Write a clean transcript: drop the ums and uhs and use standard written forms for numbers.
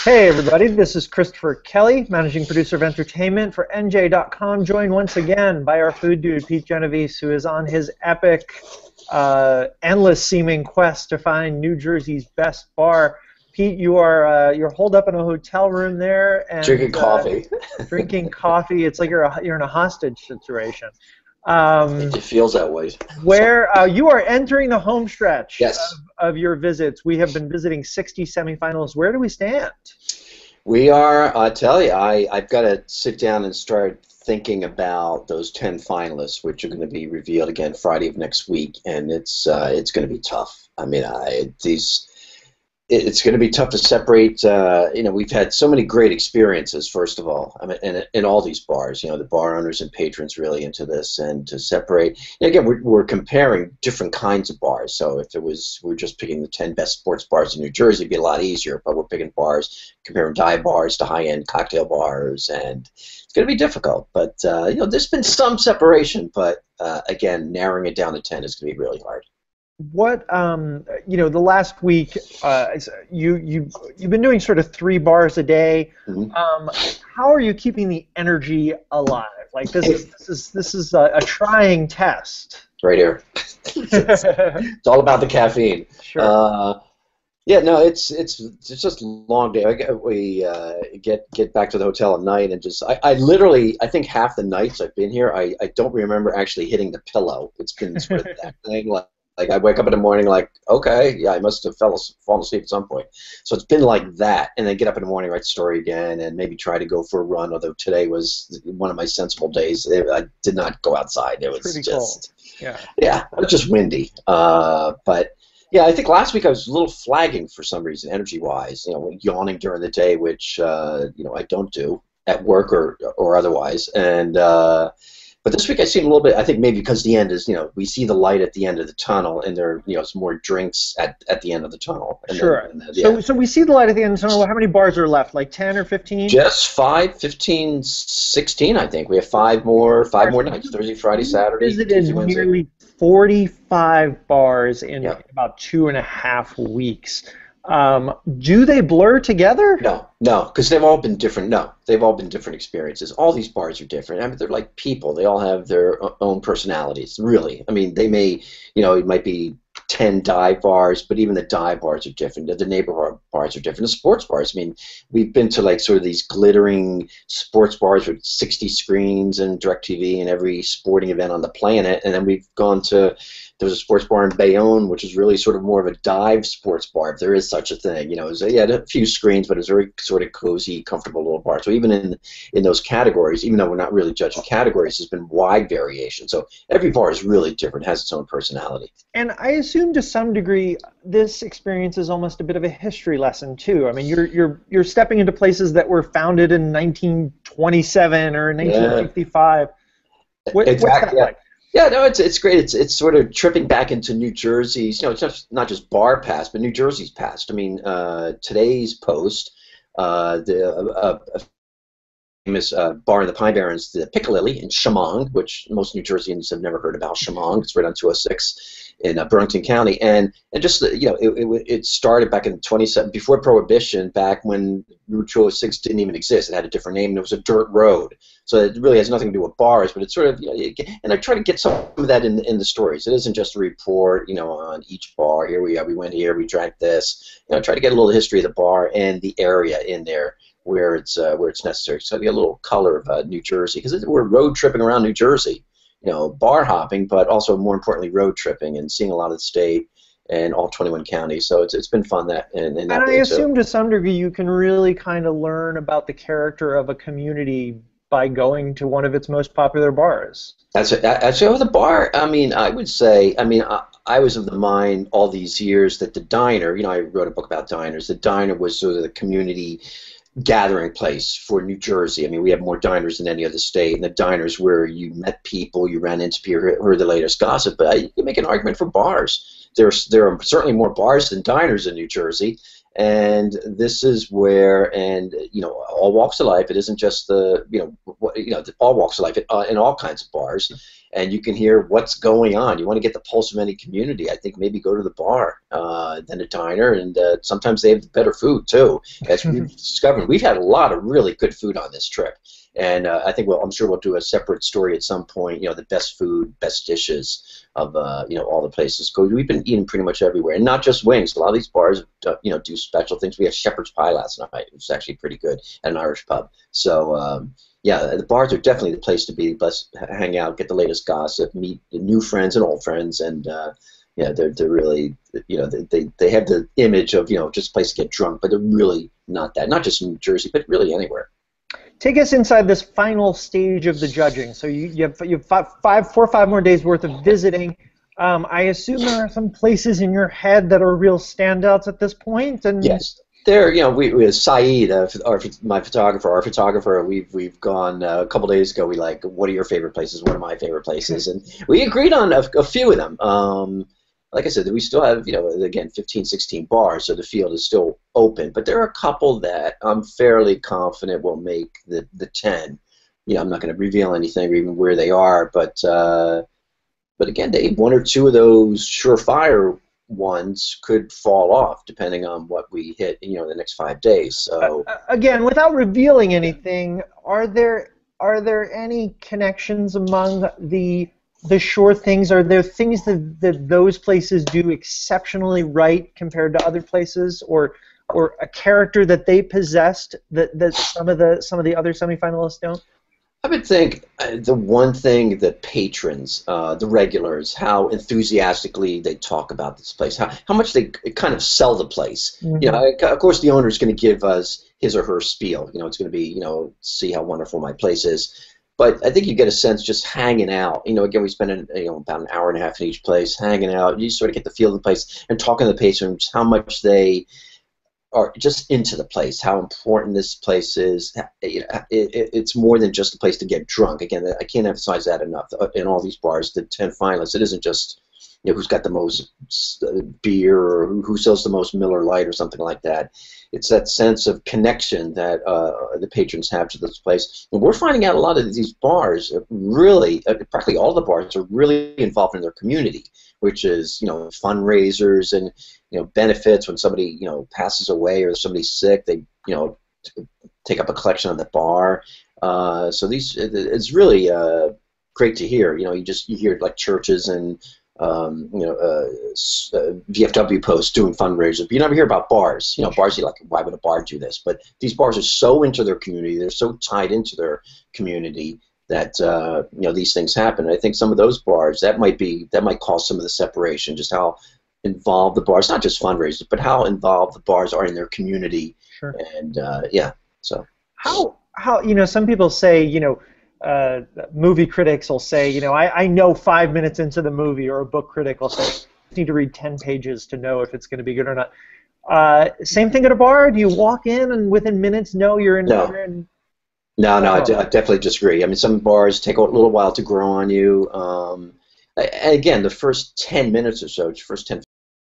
Hey everybody, this is Christopher Kelly, Managing Producer of Entertainment for NJ.com, joined once again by our food dude, Pete Genovese, who is on his epic, endless-seeming quest to find New Jersey's best bar. Pete, you're holed up in a hotel room there and drinking coffee. Drinking coffee. It's like you're in a hostage situation. It feels that way. Where you are entering the home stretch Yes. of your visits. We have been visiting 60 semifinals. Where do we stand? We are, I tell you, I've got to sit down and start thinking about those 10 finalists, which are going to be revealed again Friday of next week, and it's going to be tough. I mean, it's going to be tough to separate. We've had so many great experiences, first of all, I mean, in all these bars. The bar owners and patrons really into this, and to separate. Again, we're comparing different kinds of bars. So if we're just picking the 10 best sports bars in New Jersey, it'd be a lot easier. But we're picking bars, comparing dive bars to high-end cocktail bars, and it's going to be difficult. But there's been some separation, but again, narrowing it down to 10 is going to be really hard. What the last week you've been doing sort of 3 bars a day. Mm-hmm. How are you keeping the energy alive? Like this is a trying test. Right here. It's all about the caffeine. Sure. Yeah, no, it's just a long day. We get back to the hotel at night and just I literally think half the nights I've been here I don't remember actually hitting the pillow. It's been sort of that thing like I wake up in the morning like, okay, yeah, I must have fallen asleep at some point. So it's been like that, and then get up in the morning, write the story again, and maybe try to go for a run. Although today was one of my sensible days. I did not go outside. It was pretty just cold. Yeah, it was just windy. But yeah, I think last week I was a little flagging for some reason, energy-wise. Yawning during the day, which I don't do at work or otherwise, and. But this week I seem a little bit, I think maybe because the end is, we see the light at the end of the tunnel, and there are, some more drinks at the end of the tunnel. And sure. Then, So we see the light at the end of the tunnel. How many bars are left? Like 10 or 15? Just 5, 15, 16, I think. We have 5 more nights, Thursday, Friday, Saturday. Visited nearly 45 bars in about 2.5 weeks. Do they blur together? No, because they've all been different. No, they've all been different experiences. All these bars are different. I mean, they're like people. They all have their own personalities, really. I mean, they may, it might be 10 dive bars, but even the dive bars are different. The neighborhood bars are different. The sports bars, I mean, we've been to like sort of these glittering sports bars with 60 screens and DirecTV and every sporting event on the planet, and then we've gone to, there's a sports bar in Bayonne, which is really sort of more of a dive sports bar, if there is such a thing. It was, had a few screens, but it was a very sort of cozy, comfortable little bar. So even in those categories, even though we're not really judging categories, there's been wide variation. So every bar is really different, has its own personality. And I assume to some degree this experience is almost a bit of a history lesson too. I mean, you're stepping into places that were founded in 1927 or 1955. What's that like? Yeah, no, it's great. It's sort of tripping back into New Jersey's. It's not just bar past, but New Jersey's past. I mean, today's post, the famous bar in the Pine Barrens, the Piccalilli in Chemung, which most New Jerseyans have never heard about. Chemung, it's right on 206 in Burlington County, and just it started back in 27 before Prohibition, back when Route 206 didn't even exist. It had a different name, and it was a dirt road. So it really has nothing to do with bars, but it's sort of, and I try to get some of that in the stories. It isn't just a report, on each bar. Here we are, we went here, we drank this. I try to get a little history of the bar and the area in there where it's necessary. So I get a little color of New Jersey, because we're road tripping around New Jersey, bar hopping, but also more importantly road tripping and seeing a lot of the state and all 21 counties. So it's been fun that and I assume to some degree you can really kind of learn about the character of a community by going to one of its most popular bars. That's it. Actually, the bar, I mean, I would say, I was of the mind all these years that the diner, I wrote a book about diners, the diner was sort of the community gathering place for New Jersey. I mean, we have more diners than any other state, and the diners where you met people, you ran into people, heard the latest gossip, but you make an argument for bars. There are certainly more bars than diners in New Jersey, and this is where, and all walks of life. It isn't just all walks of life in all kinds of bars, and you can hear what's going on. You want to get the pulse of any community, I think maybe go to the bar than a diner, and sometimes they have better food too. As we've discovered, we've had a lot of really good food on this trip, and I think I'm sure we'll do a separate story at some point. The best food, best dishes of all the places. We've been eating pretty much everywhere, and not just wings. A lot of these bars, do special things. We had shepherd's pie last night, which was actually pretty good at an Irish pub. So. Yeah, the bars are definitely the place to be. Let's hang out, get the latest gossip, meet new friends and old friends, and they're really, they have the image of just a place to get drunk, but they're really not that. Not just in New Jersey, but really anywhere. Take us inside this final stage of the judging. So you have 4 or 5 more days worth of visiting. I assume there are some places in your head that are real standouts at this point. And yes. There, we Saeed, my photographer, our photographer, we've gone a couple days ago. We what are your favorite places? What are my favorite places? And we agreed on a few of them. Like I said, we still have, again, 15, 16 bars, so the field is still open. But there are a couple that I'm fairly confident will make the 10. I'm not going to reveal anything or even where they are, but again, one or two of those surefire ones could fall off depending on what we hit in the next 5 days. So again, without revealing anything, are there any connections among the shore things? Are there things that those places do exceptionally right compared to other places, or a character that they possessed that some of the other semifinalists don't? I would think the one thing that patrons, the regulars, how enthusiastically they talk about this place, how much they kind of sell the place. Mm-hmm. Of course, the owner is going to give us his or her spiel. It's going to be, see how wonderful my place is. But I think you get a sense just hanging out. Again, we spend about an hour and a half in each place hanging out. You sort of get the feel of the place and talking to the patrons, how much they are just into the place, how important this place is. It's more than just a place to get drunk. Again, I can't emphasize that enough. In all these bars, the 10 finalists, it isn't just who's got the most beer or who sells the most Miller Lite or something like that. It's that sense of connection that the patrons have to this place. And we're finding out a lot of these bars really, practically all the bars are really involved in their community, which is fundraisers and benefits. When somebody passes away or somebody's sick, they take up a collection on the bar. So it's really great to hear. You hear like churches and VFW posts doing fundraisers, but you never hear about bars. Bars, you're like, why would a bar do this? But these bars are so into their community, they're so tied into their community that these things happen. And I think some of those bars that might cause some of the separation, just how involved the bars, not just fundraisers, but how involved the bars are in their community. Sure. And so how some people say movie critics will say, I know 5 minutes into the movie, or a book critic will say, you need to read 10 pages to know if it's going to be good or not. Same thing at a bar? Do you walk in and within minutes know you're in? No, I definitely disagree. I mean, some bars take a little while to grow on you. Again, the first 10 minutes or so, first 10,